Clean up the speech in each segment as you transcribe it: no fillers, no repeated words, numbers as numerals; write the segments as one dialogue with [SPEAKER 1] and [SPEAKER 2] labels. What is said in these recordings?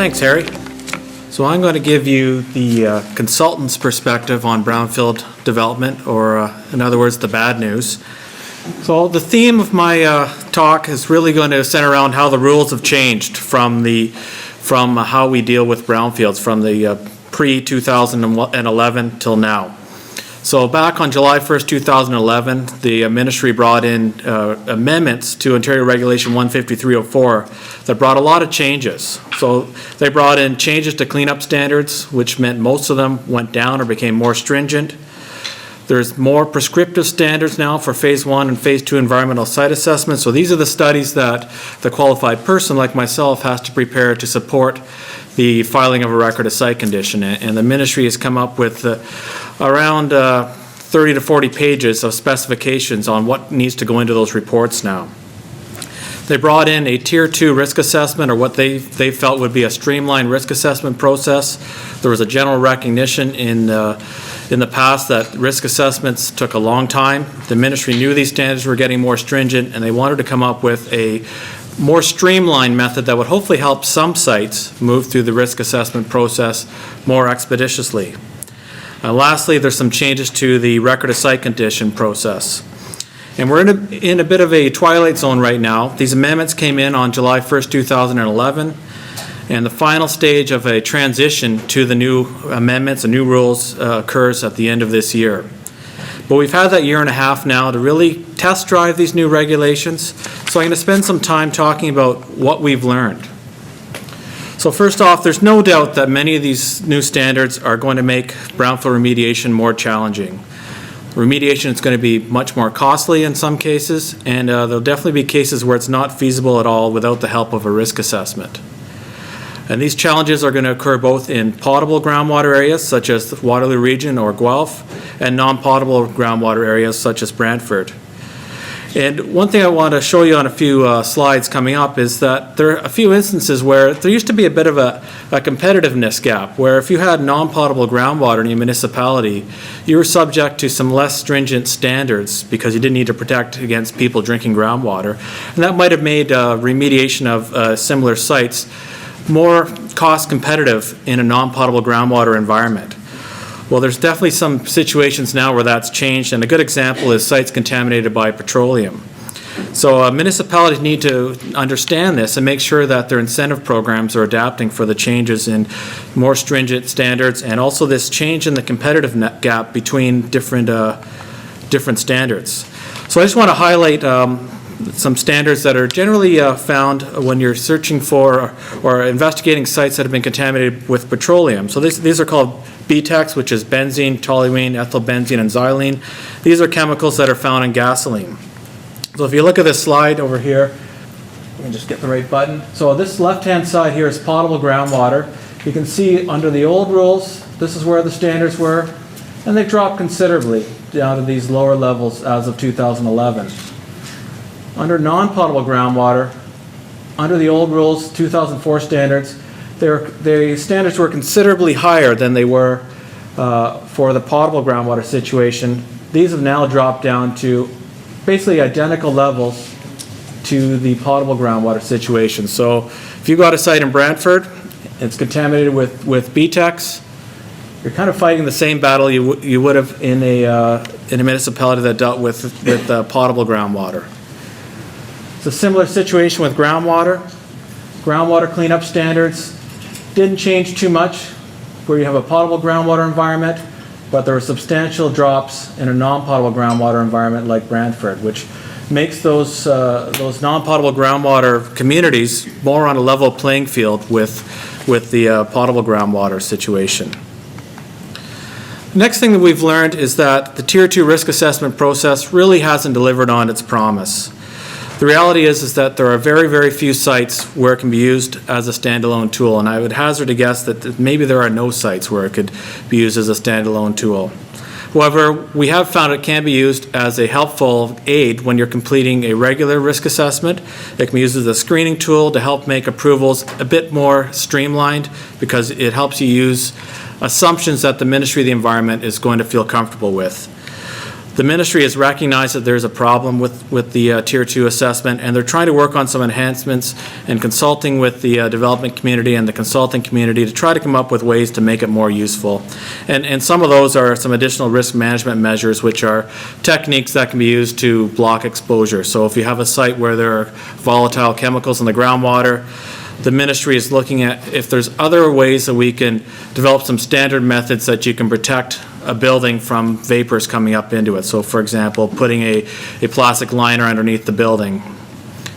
[SPEAKER 1] Thanks, Harry. So I'm going to give you the consultant's perspective on brownfield development, or in other words, the bad news. So the theme of my talk is really going to center around how the rules have changed from how we deal with brownfields from the pre-2011 till now. So back on July 1st, 2011, the ministry brought in amendments to Ontario Regulation 15304 that brought a lot of changes. So they brought in changes to cleanup standards, which meant most of them went down or became more stringent. There's more prescriptive standards now for Phase 1 and Phase 2 environmental site assessments. So these are the studies that the qualified person like myself has to prepare to support the filing of a record of site condition. And the ministry has come up with around 30 to 40 pages of specifications on what needs to go into those reports now. They brought in a Tier 2 risk assessment, or what they felt would be a streamlined risk assessment process. There was a general recognition in the past that risk assessments took a long time. The ministry knew these standards were getting more stringent, and they wanted to come up with a more streamlined method that would hopefully help some sites move through the risk assessment process more expeditiously. Lastly, there's some changes to the record of site condition process. And we're in a bit of a twilight zone right now. These amendments came in on July 1st, 2011, and the final stage of a transition to the new amendments and new rules occurs at the end of this year. But we've had that year and a half now to really test drive these new regulations. So I'm going to spend some time talking about what we've learned. So first off, there's no doubt that many of these new standards are going to make brownfield remediation more challenging. Remediation is going to be much more costly in some cases, and there'll definitely be cases where it's not feasible at all without the help of a risk assessment. And these challenges are going to occur both in potable groundwater areas such as the Waterloo region or Guelph, and non-potable groundwater areas such as Brantford. And one thing I want to show you on a few slides coming up is that there are a few instances where there used to be a bit of a competitiveness gap, where if you had non-potable groundwater in your municipality, you were subject to some less stringent standards because you didn't need to protect against people drinking groundwater. And that might have made remediation of similar sites more cost competitive in a non-potable groundwater environment. Well, there's definitely some situations now where that's changed, and a good example is sites contaminated by petroleum. So municipalities need to understand this and make sure that their incentive programs are adapting for the changes in more stringent standards, and also this change in the competitive gap between different standards. So I just want to highlight some standards that are generally found when you're searching for or investigating sites that have been contaminated with petroleum. So these are called BTECs, which is benzene, toluene, ethylbenzene, and xylene. These are chemicals that are found in gasoline. So if you look at this slide over here, let me just get the right button. So this left-hand side here is potable groundwater. You can see under the old rules, this is where the standards were, and they've dropped considerably down to these lower levels as of 2011. Under non-potable groundwater, under the old rules, 2004 standards, the standards were considerably higher than they were for the potable groundwater situation. These have now dropped down to basically identical levels to the potable groundwater situation. So if you got a site in Brantford, it's contaminated with BTECs, you're kind of fighting the same battle you would have in a municipality that dealt with potable groundwater. It's a similar situation with groundwater. Groundwater cleanup standards didn't change too much where you have a potable groundwater environment, but there were substantial drops in a non-potable groundwater environment like Brantford, which makes those non-potable groundwater communities more on a level playing field with the potable groundwater situation. The next thing that we've learned is that the Tier 2 risk assessment process really hasn't delivered on its promise. The reality is that there are very, very few sites where it can be used as a standalone tool, and I would hazard a guess that maybe there are no sites where it could be used as a standalone tool. However, we have found it can be used as a helpful aid when you're completing a regular risk assessment. It can be used as a screening tool to help make approvals a bit more streamlined, because it helps you use assumptions that the Ministry of the Environment is going to feel comfortable with. The ministry has recognized that there's a problem with the Tier 2 assessment, and they're trying to work on some enhancements and consulting with the development community and the consulting community to try to come up with ways to make it more useful. And some of those are some additional risk management measures, which are techniques that can be used to block exposure. So if you have a site where there are volatile chemicals in the groundwater, the ministry is looking at if there's other ways that we can develop some standard methods that you can protect a building from vapors coming up into it. So for example, putting a plastic liner underneath the building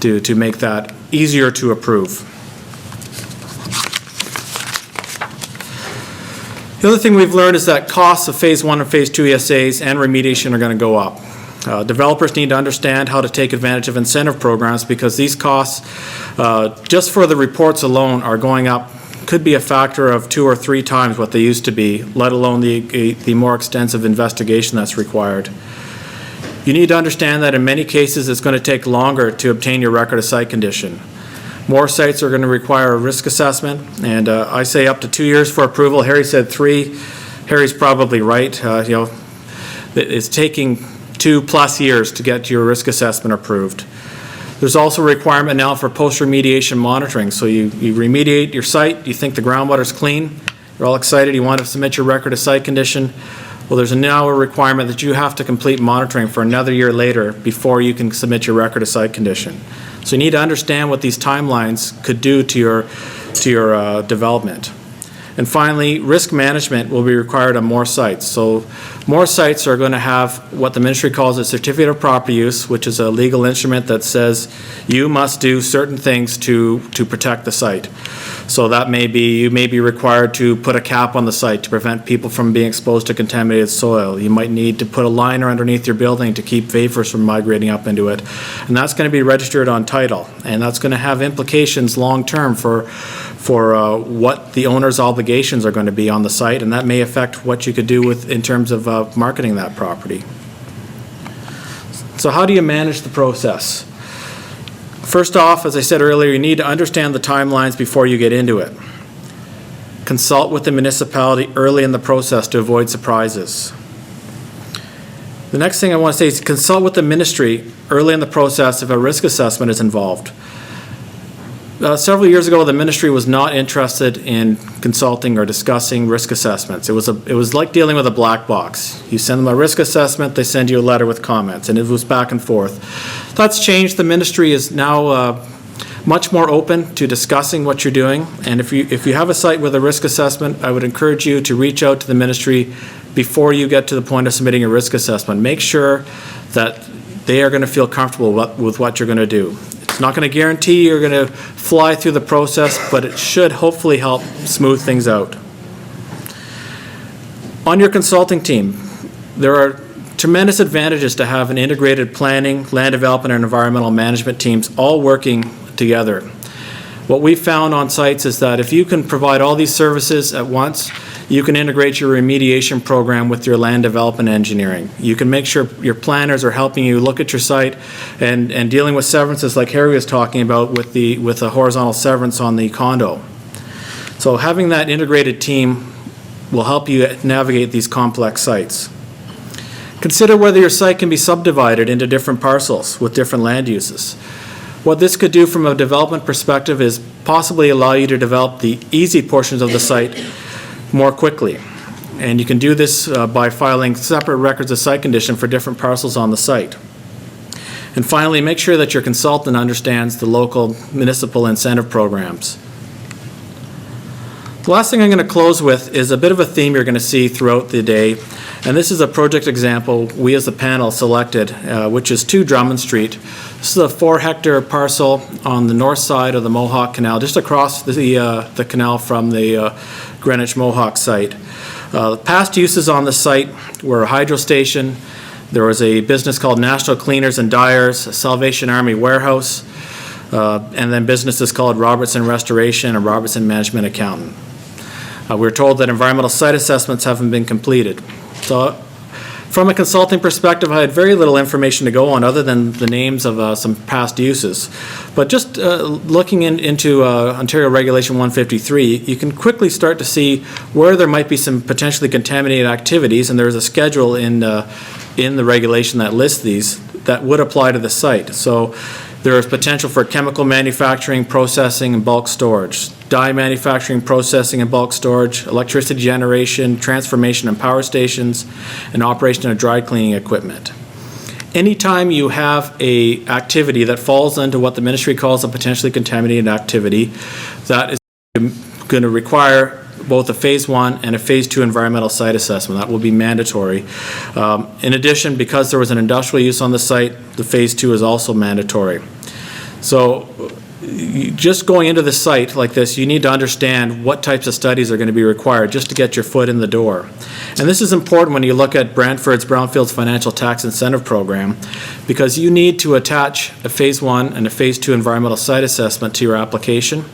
[SPEAKER 1] to make that easier to approve. The other thing we've learned is that costs of Phase 1 and Phase 2 ESAs and remediation are going to go up. Developers need to understand how to take advantage of incentive programs because these costs, just for the reports alone, are going up, could be a factor of 2 or 3 times what they used to be, let alone the more extensive investigation that's required. You need to understand that in many cases it's going to take longer to obtain your record of site condition. More sites are going to require a risk assessment, and I say up to 2 years for approval. Harry said 3. Harry's probably right. It's taking 2+ years to get your risk assessment approved. There's also a requirement now for post-remediation monitoring. So you remediate your site, you think the groundwater's clean, you're all excited, you want to submit your record of site condition. Well, there's now a requirement that you have to complete monitoring for another year later before you can submit your record of site condition. So you need to understand what these timelines could do to your development. And finally, risk management will be required on more sites. So more sites are going to have what the ministry calls a certificate of proper use, which is a legal instrument that says you must do certain things to protect the site. So that may be, you may be required to put a cap on the site to prevent people from being exposed to contaminated soil. You might need to put a liner underneath your building to keep vapors from migrating up into it. And that's going to be registered on title. And that's going to have implications long-term for what the owner's obligations are going to be on the site, and that may affect what you could do in terms of marketing that property. So how do you manage the process? First off, as I said earlier, you need to understand the timelines before you get into it. Consult with the municipality early in the process to avoid surprises. The next thing I want to say is consult with the ministry early in the process if a risk assessment is involved. Several years ago, the ministry was not interested in consulting or discussing risk assessments. It was like dealing with a black box. You send them a risk assessment, they send you a letter with comments, and it was back and forth. That's changed. The ministry is now much more open to discussing what you're doing. And if you have a site with a risk assessment, I would encourage you to reach out to the ministry before you get to the point of submitting a risk assessment. Make sure that they are going to feel comfortable with what you're going to do. It's not going to guarantee you're going to fly through the process, but it should hopefully help smooth things out. On your consulting team, there are tremendous advantages to have an integrated planning, land development, and environmental management teams all working together. What we've found on sites is that if you can provide all these services at once, you can integrate your remediation program with your land development engineering. You can make sure your planners are helping you look at your site and dealing with severances like Harry was talking about with the horizontal severance on the condo. So having that integrated team will help you navigate these complex sites. Consider whether your site can be subdivided into different parcels with different land uses. What this could do from a development perspective is possibly allow you to develop the easy portions of the site more quickly. And you can do this by filing separate records of site condition for different parcels on the site. And finally, make sure that your consultant understands the local municipal incentive programs. The last thing I'm going to close with is a bit of a theme you're going to see throughout the day. And this is a project example we as a panel selected, which is 2 Drummond Street. This is a 4-hectare parcel on the north side of the Mohawk Canal, just across the canal from the Greenwich Mohawk site. The past uses on the site were a hydro station. There was a business called National Cleaners and Dyers, a Salvation Army warehouse, and then businesses called Robertson Restoration and Robertson Management Accountant. We were told that environmental site assessments haven't been completed. So From a consulting perspective, I had very little information to go on other than the names of some past uses. But just looking into Ontario Regulation 153, you can quickly start to see where there might be some potentially contaminated activities, and there's a schedule in the regulation that lists these that would apply to the site. So there is potential for chemical manufacturing, processing, and bulk storage, dye manufacturing, processing, and bulk storage, electricity generation, transformation and power stations, and operation of dry cleaning equipment. Anytime you have a activity that falls into what the ministry calls a potentially contaminated activity, that is going to require both a phase 1 and a phase 2 environmental site assessment. That will be mandatory. In addition, because there was an industrial use on the site, the phase 2 is also mandatory. So just going into the site like this, you need to understand what types of studies are going to be required just to get your foot in the door. And this is important when you look at Brantford's Brownfields Financial Tax Incentive Program, because you need to attach a phase 1 and a phase 2 environmental site assessment to your application.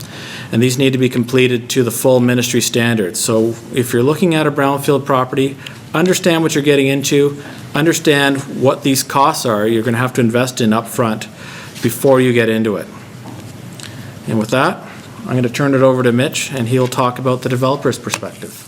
[SPEAKER 1] And these need to be completed to the full ministry standards. So if you're looking at a brownfield property, understand what you're getting into, understand what these costs are you're going to have to invest in up front before you get into it. And with that, I'm going to turn it over to Mitch, and he'll talk about the developer's perspective.